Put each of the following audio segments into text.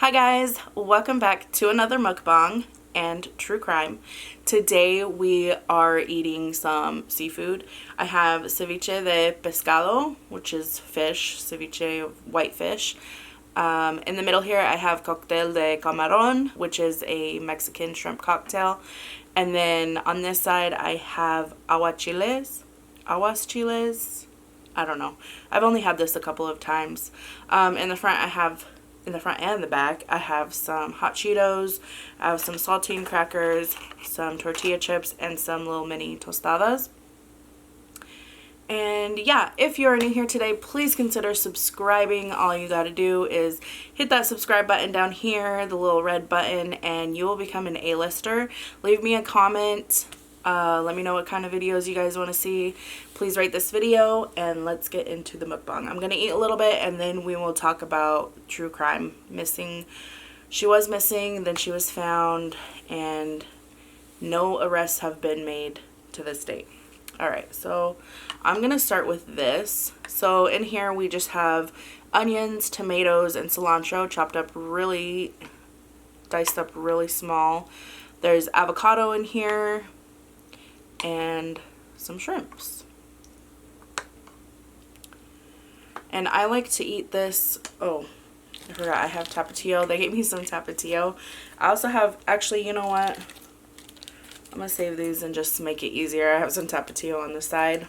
Hi guys, welcome back to another mukbang and true crime. Today we are eating some seafood. I have ceviche de pescado, which is fish, ceviche of white fish. In the middle here I have Coctel de Camarones, which is a Mexican shrimp cocktail. And then on this side I have aguachiles. I don't know. I've only had this a couple of times. In the front and the back, I have some hot Cheetos, I have some saltine crackers, some tortilla chips, and some little mini tostadas. And yeah, if you're new here today, please consider subscribing. All you gotta do is hit that subscribe button down here, the little red button, and you will become an A-lister. Leave me a comment. Let me know what kind of videos you guys want to see. Please rate this video and let's get into the mukbang. I'm going to eat a little bit and then we will talk about true crime. She was missing, then she was found, and no arrests have been made to this date. Alright, so I'm going to start with this. So in here we just have onions, tomatoes, and cilantro chopped up diced up really small. There's avocado in here and some shrimps. And I like to eat this. Oh, I forgot I have tapatio. They gave me some tapatio. I also have, actually, you know what? I'm going to save these and just make it easier. I have some tapatio on the side.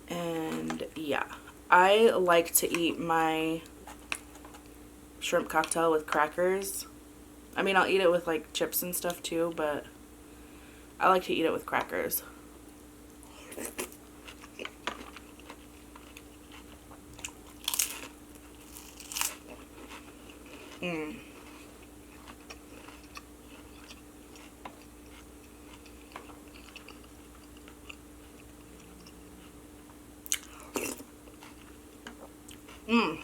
And yeah, I like to eat my shrimp cocktail with crackers. I mean, I'll eat it with like chips and stuff too, but I like to eat it with crackers. Mmm. Mmm.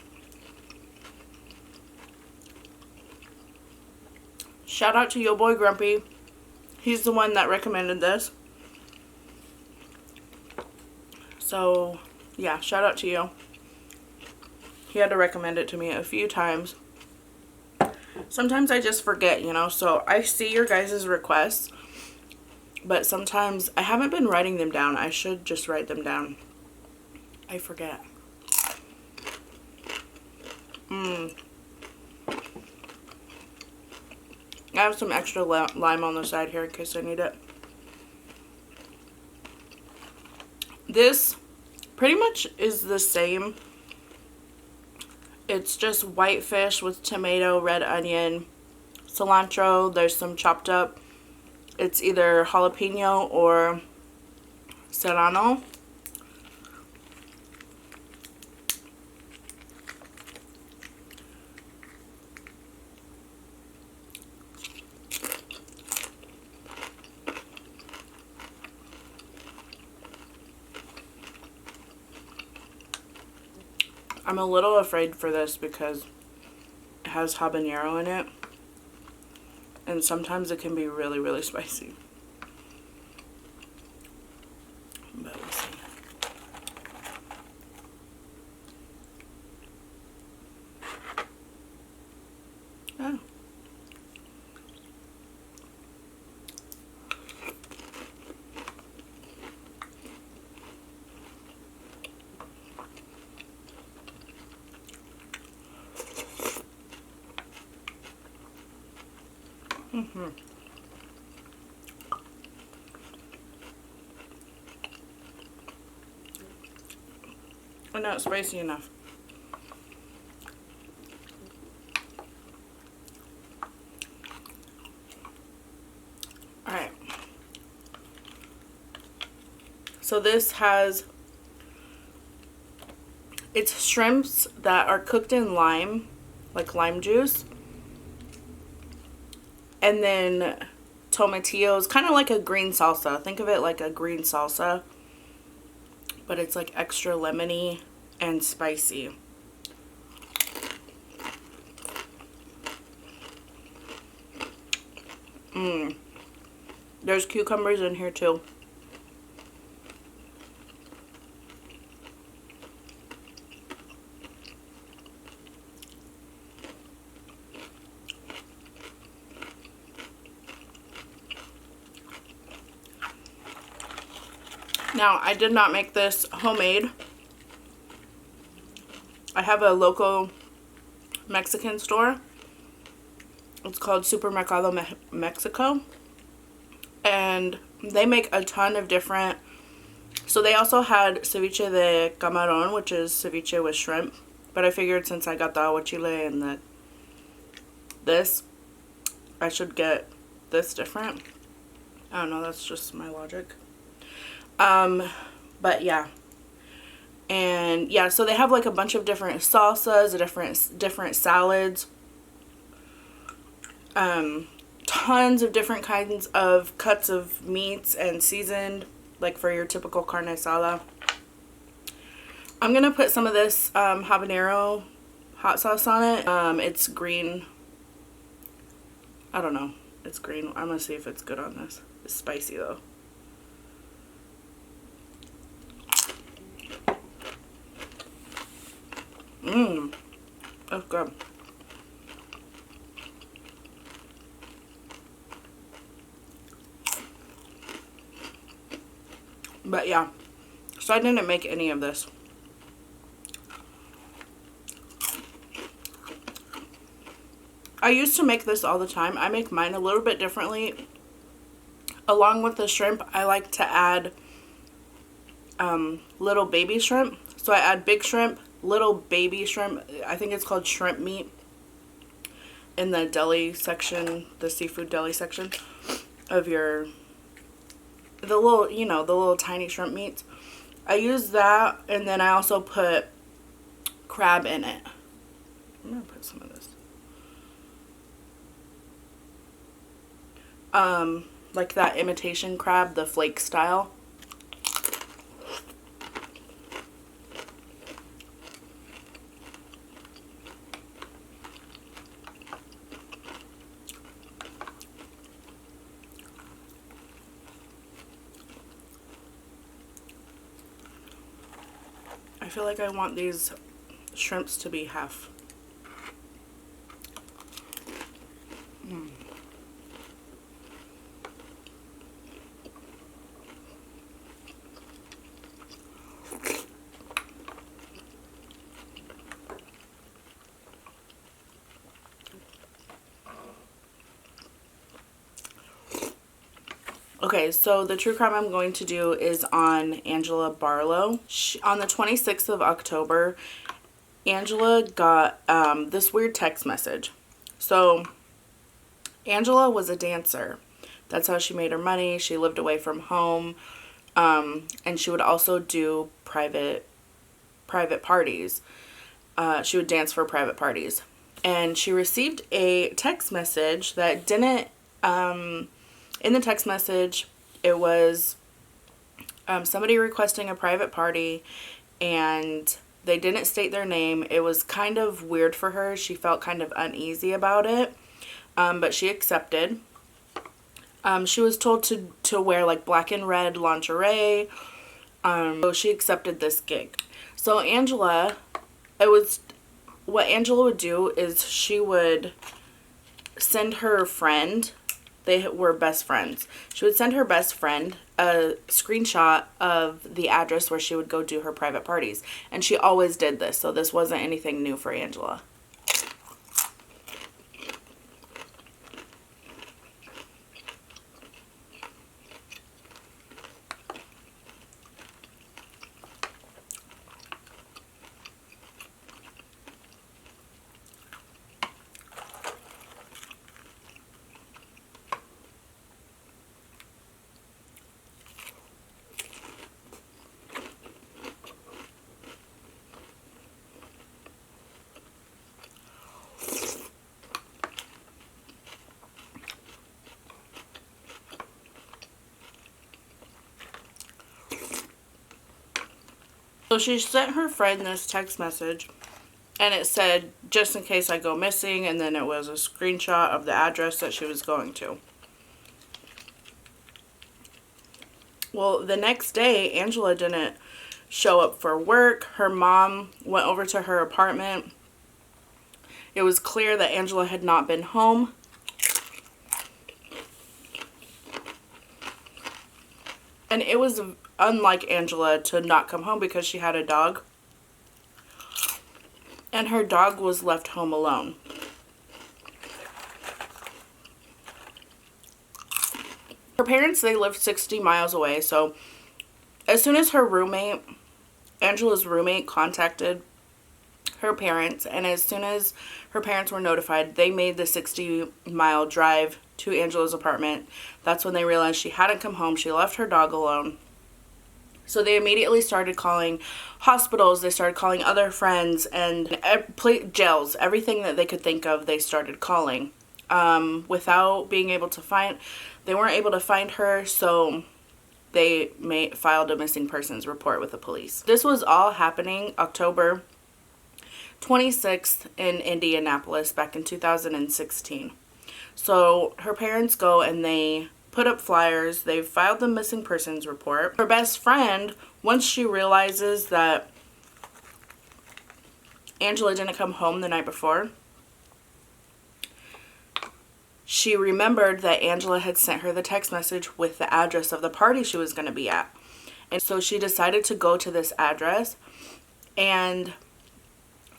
Shout out to your boy Grumpy. He's the one that recommended this. So, yeah, shout out to you. He had to recommend it to me a few times. Sometimes I just forget, you know, so I see your guys' requests, but sometimes I haven't been writing them down. I should just write them down. I forget. Mmm. I have some extra lime on the side here in case I need it. This pretty much is the same. It's just white fish with tomato, red onion, cilantro. There's some chopped up. It's either jalapeno or serrano. I'm a little afraid for this because it has habanero in it, and sometimes it can be really, really spicy. But we'll see. Oh. Mm-hmm. Oh, not spicy enough. Alright. So this has, it's shrimps that are cooked in lime, like lime juice. And then tomatillos, kind of like a green salsa. Think of it like a green salsa, but it's like extra lemony and spicy. There's cucumbers in here too. Now, I did not make this homemade. I have a local Mexican store. It's called Supermercado Mexico. And they make a ton of different... So they also had Ceviche de Camaron, which is ceviche with shrimp. But I figured since I got the aguachile and this, I should get this different. I don't know, that's just my logic. But yeah. And yeah, so they have like a bunch of different salsas, different salads. Tons of different kinds of cuts of meats and seasoned, like for your typical carne asada. I'm gonna put some of this habanero hot sauce on it. It's green. I don't know. It's green. I'm gonna see if it's good on this. It's spicy though. That's good. But yeah, so I didn't make any of this. I used to make this all the time. I make mine a little bit differently. Along with the shrimp, I like to add little baby shrimp. So I add big shrimp, little baby shrimp. I think it's called shrimp meat in the deli section, the seafood deli section of the little, you know, the little tiny shrimp meats. I use that, and then I also put crab in it. I'm gonna put some of this. Like that imitation crab, the flake style. I feel like I want these shrimps to be half. Okay, so the true crime I'm going to do is on Angela Barlow. On the 26th of October, Angela got this weird text message. So, Angela was a dancer. That's how she made her money. She lived away from home. And she would also do private parties. She would dance for private parties. And she received a text message that didn't... in the text message, it was somebody requesting a private party, and they didn't state their name. It was kind of weird for her. She felt kind of uneasy about it, but she accepted. She was told to wear like black and red lingerie, so she accepted this gig. So Angela, what Angela would do is she would send her friend... They were best friends. She would send her best friend a screenshot of the address where she would go do her private parties. And she always did this, so this wasn't anything new for Angela. So she sent her friend this text message, and it said, just in case I go missing, and then it was a screenshot of the address that she was going to. Well, the next day, Angela didn't show up for work. Her mom went over to her apartment. It was clear that Angela had not been home. And it was unlike Angela to not come home because she had a dog. And her dog was left home alone. Her parents, they lived 60 miles away, so as soon as Angela's roommate contacted her parents, and as soon as her parents were notified, they made the 60-mile drive to Angela's apartment. That's when they realized she hadn't come home. She left her dog alone. So they immediately started calling hospitals. They started calling other friends and jails. Everything that they could think of, they started calling. Without being able to they weren't able to find her, so they filed a missing persons report with the police. This was all happening October 26th in Indianapolis back in 2016. So her parents go and they put up flyers. They filed the missing persons report. Her best friend, once she realizes that Angela didn't come home the night before, she remembered that Angela had sent her the text message with the address of the party she was going to be at. And so she decided to go to this address, and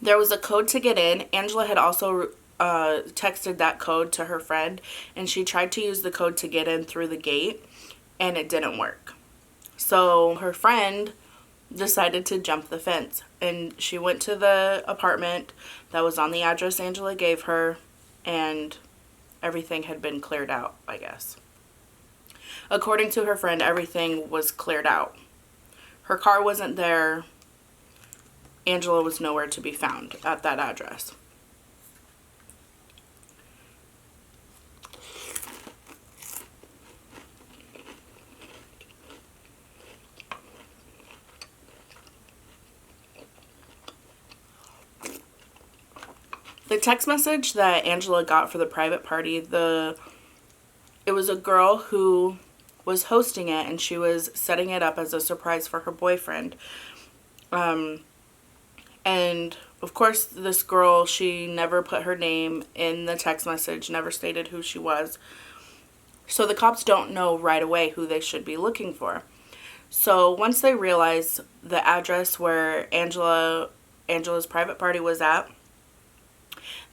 there was a code to get in. Angela had also texted that code to her friend, and she tried to use the code to get in through the gate, and it didn't work. So her friend decided to jump the fence, and she went to the apartment that was on the address Angela gave her, and everything had been cleared out, I guess. According to her friend, everything was cleared out. Her car wasn't there. Angela was nowhere to be found at that address. The text message that Angela got for the private party, it was a girl who was hosting it, and she was setting it up as a surprise for her boyfriend. And of course, this girl, she never put her name in the text message, never stated who she was. So the cops don't know right away who they should be looking for. So once they realize the address where Angela's private party was at,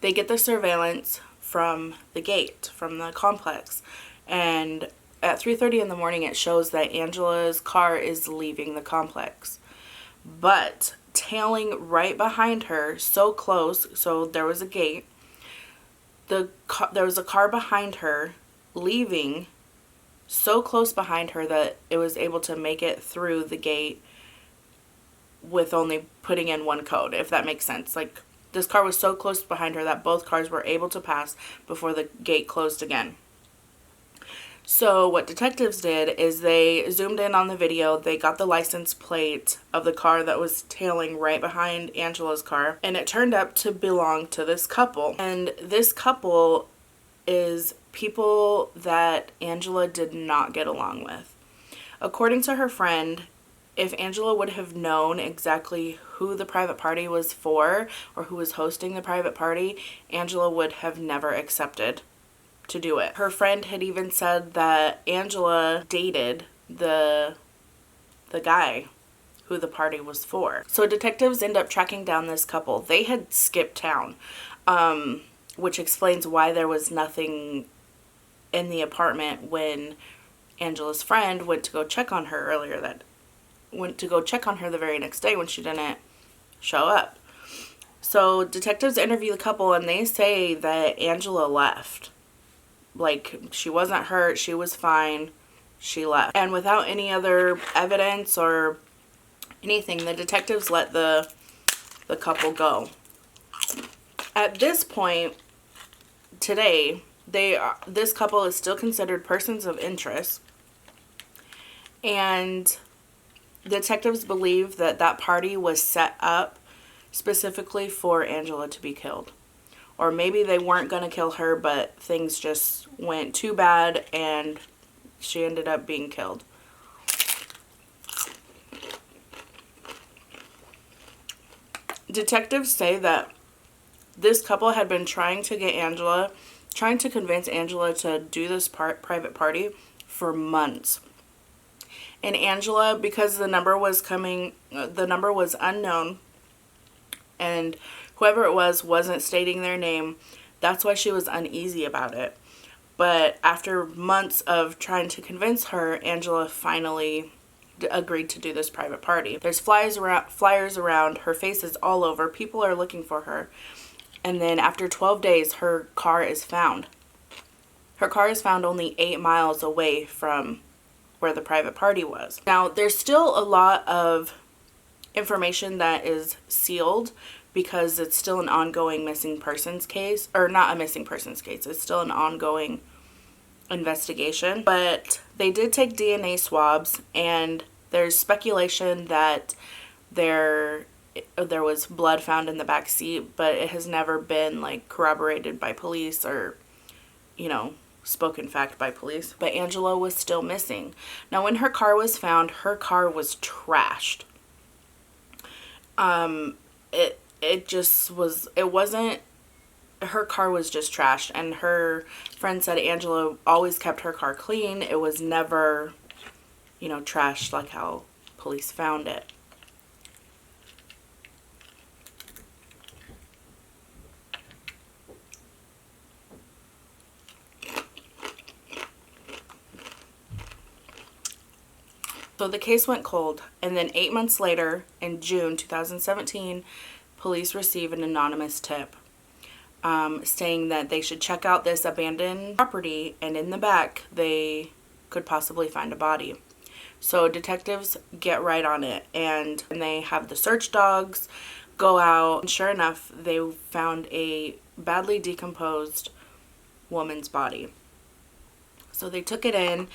they get the surveillance from the gate, from the complex. And at 3:30 in the morning, it shows that Angela's car is leaving the complex. But tailing right behind her, so close, so there was a gate. There was a car behind her leaving so close behind her that it was able to make it through the gate with only putting in one code, if that makes sense. Like, this car was so close behind her that both cars were able to pass before the gate closed again. So what detectives did is they zoomed in on the video. They got the license plate of the car that was tailing right behind Angela's car, and it turned out to belong to this couple. And this couple is people that Angela did not get along with. According to her friend, if Angela would have known exactly who the private party was for or who was hosting the private party, Angela would have never accepted to do it. Her friend had even said that Angela dated the guy who the party was for. So detectives end up tracking down this couple. They had skipped town, which explains why there was nothing in the apartment when Angela's friend went to go check on her the very next day when she didn't show up. So detectives interview the couple, and they say that Angela left. Like, she wasn't hurt, she was fine, she left. And without any other evidence or anything, the detectives let the couple go. At this point, today, this couple is still considered persons of interest, and detectives believe that that party was set up specifically for Angela to be killed. Or maybe they weren't going to kill her, but things just went too bad and she ended up being killed. Detectives say that this couple had been trying to convince Angela to do this private party for months. And Angela, because the number was unknown, and whoever it was wasn't stating their name, that's why she was uneasy about it. But after months of trying to convince her, Angela finally agreed to do this private party. There's flyers around, her face is all over, people are looking for her. And then after 12 days, her car is found. Her car is found only 8 miles away from where the private party was. Now, there's still a lot of information that is sealed because it's still an ongoing missing persons case, or not a missing persons case, it's still an ongoing investigation. But they did take DNA swabs, and there's speculation that there was blood found in the back seat, but it has never been like corroborated by police or, you know, spoken fact by police. But Angela was still missing. Now, when her car was found, her car was trashed. Her car was just trashed, and her friend said Angela always kept her car clean. It was never, you know, trashed like how police found it. So the case went cold, and then 8 months later, in June 2017, police received an anonymous tip saying that they should check out this abandoned property, and in the back they could possibly find a body. So detectives get right on it, and they have the search dogs go out, and sure enough, they found a badly decomposed woman's body. So they took it in,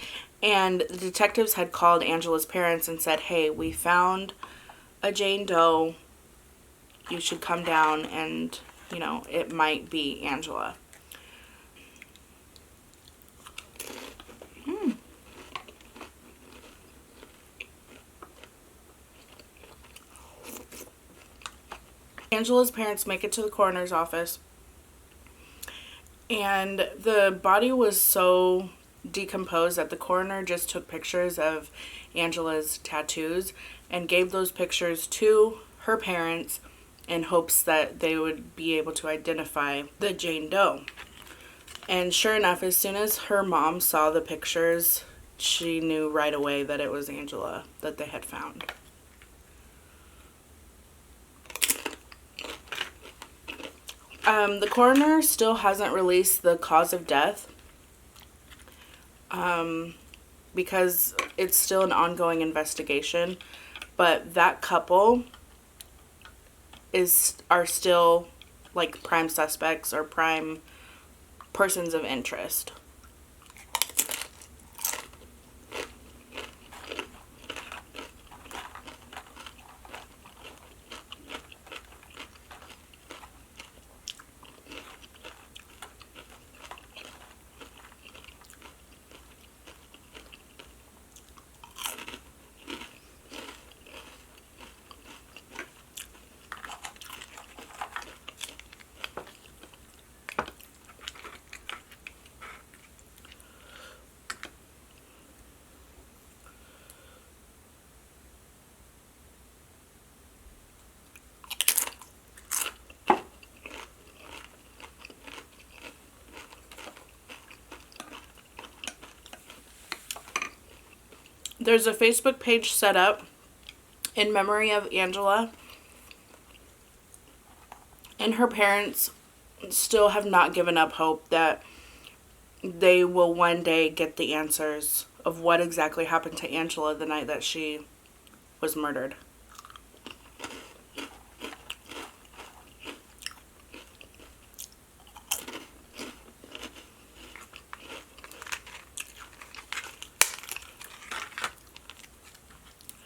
and the detectives had called Angela's parents and said, hey, we found a Jane Doe. You should come down, and, you know, it might be Angela. Angela's parents make it to the coroner's office, and the body was so decomposed that the coroner just took pictures of Angela's tattoos and gave those pictures to her parents in hopes that they would be able to identify the Jane Doe. And sure enough, as soon as her mom saw the pictures, she knew right away that it was Angela that they had found. The coroner still hasn't released the cause of death because it's still an ongoing investigation, but that couple are still like prime suspects or prime persons of interest. There's a Facebook page set up in memory of Angela, and her parents still have not given up hope that they will one day get the answers of what exactly happened to Angela the night that she was murdered.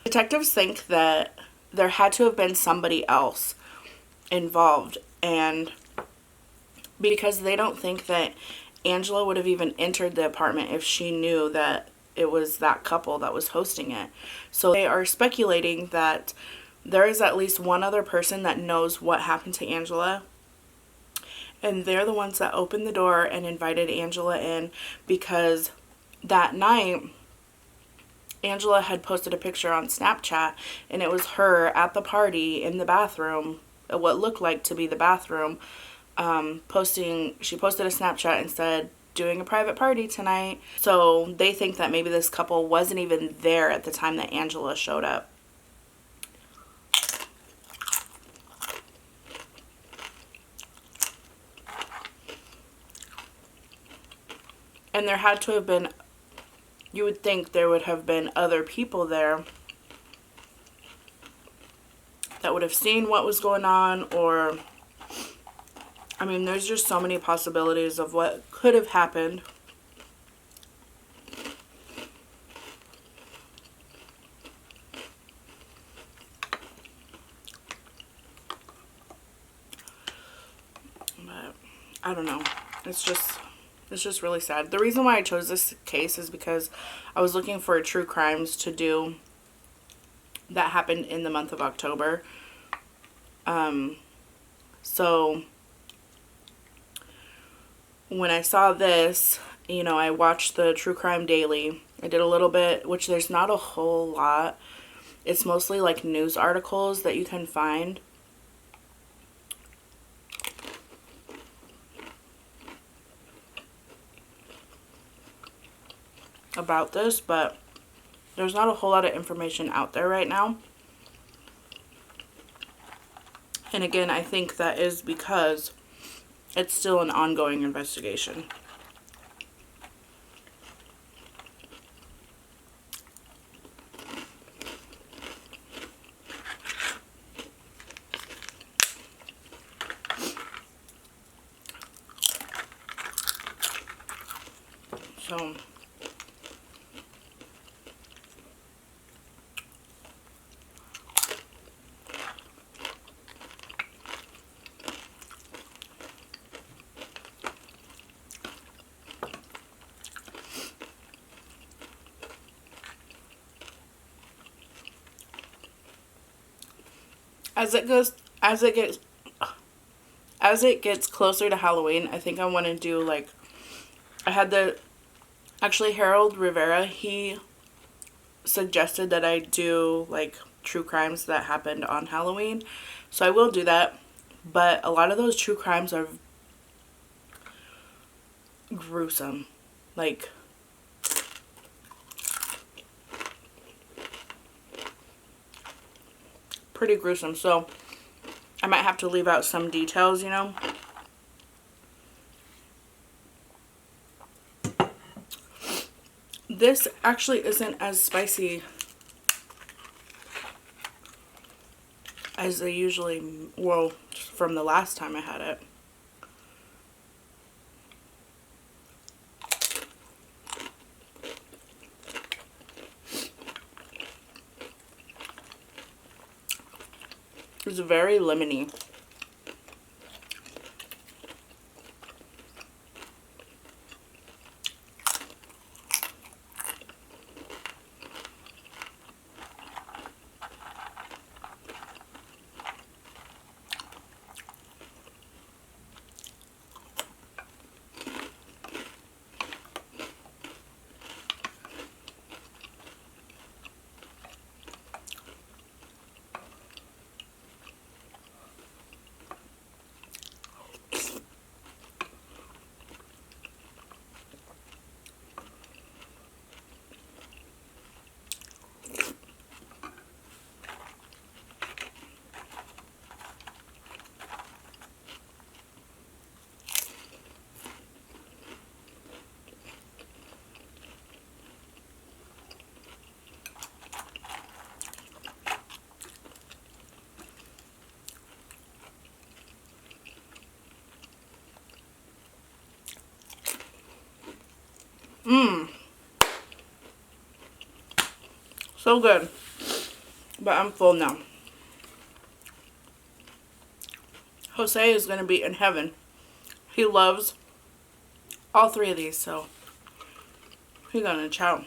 Detectives think that there had to have been somebody else involved, and because they don't think that Angela would have even entered the apartment if she knew that it was that couple that was hosting it. So they are speculating that there is at least one other person that knows what happened to Angela, and they're the ones that opened the door and invited Angela in, because that night Angela had posted a picture on Snapchat, and it was her at the party in the bathroom, what looked like to be the bathroom, she posted a Snapchat and said, doing a private party tonight. So they think that maybe this couple wasn't even there at the time that Angela showed up. And there had to have been, you would think there would have been other people there that would have seen what was going on, or, I mean, there's just so many possibilities of what could have happened. But I don't know. It's just really sad. The reason why I chose this case is because I was looking for true crimes to do that happened in the month of October. So when I saw this, you know, I watched the True Crime Daily. I did a little bit, which there's not a whole lot. It's mostly like news articles that you can find. About this, but there's not a whole lot of information out there right now. And again, I think that is because it's still an ongoing investigation. So as it gets closer to Halloween, I think I want to do like, actually Harold Rivera, he suggested that I do like true crimes that happened on Halloween. So I will do that, but a lot of those true crimes are gruesome. Like, pretty gruesome. So I might have to leave out some details, you know. This actually isn't as spicy as they usually, well, from the last time I had it. It's very lemony. So good. But I'm full now. Jose is going to be in heaven. He loves all three of these, so he's going to chow.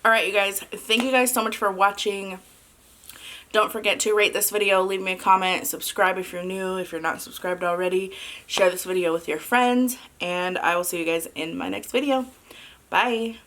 Alright, you guys. Thank you guys so much for watching. Don't forget to rate this video, leave me a comment, subscribe if you're new, if you're not subscribed already. Share this video with your friends, and I will see you guys in my next video. Bye!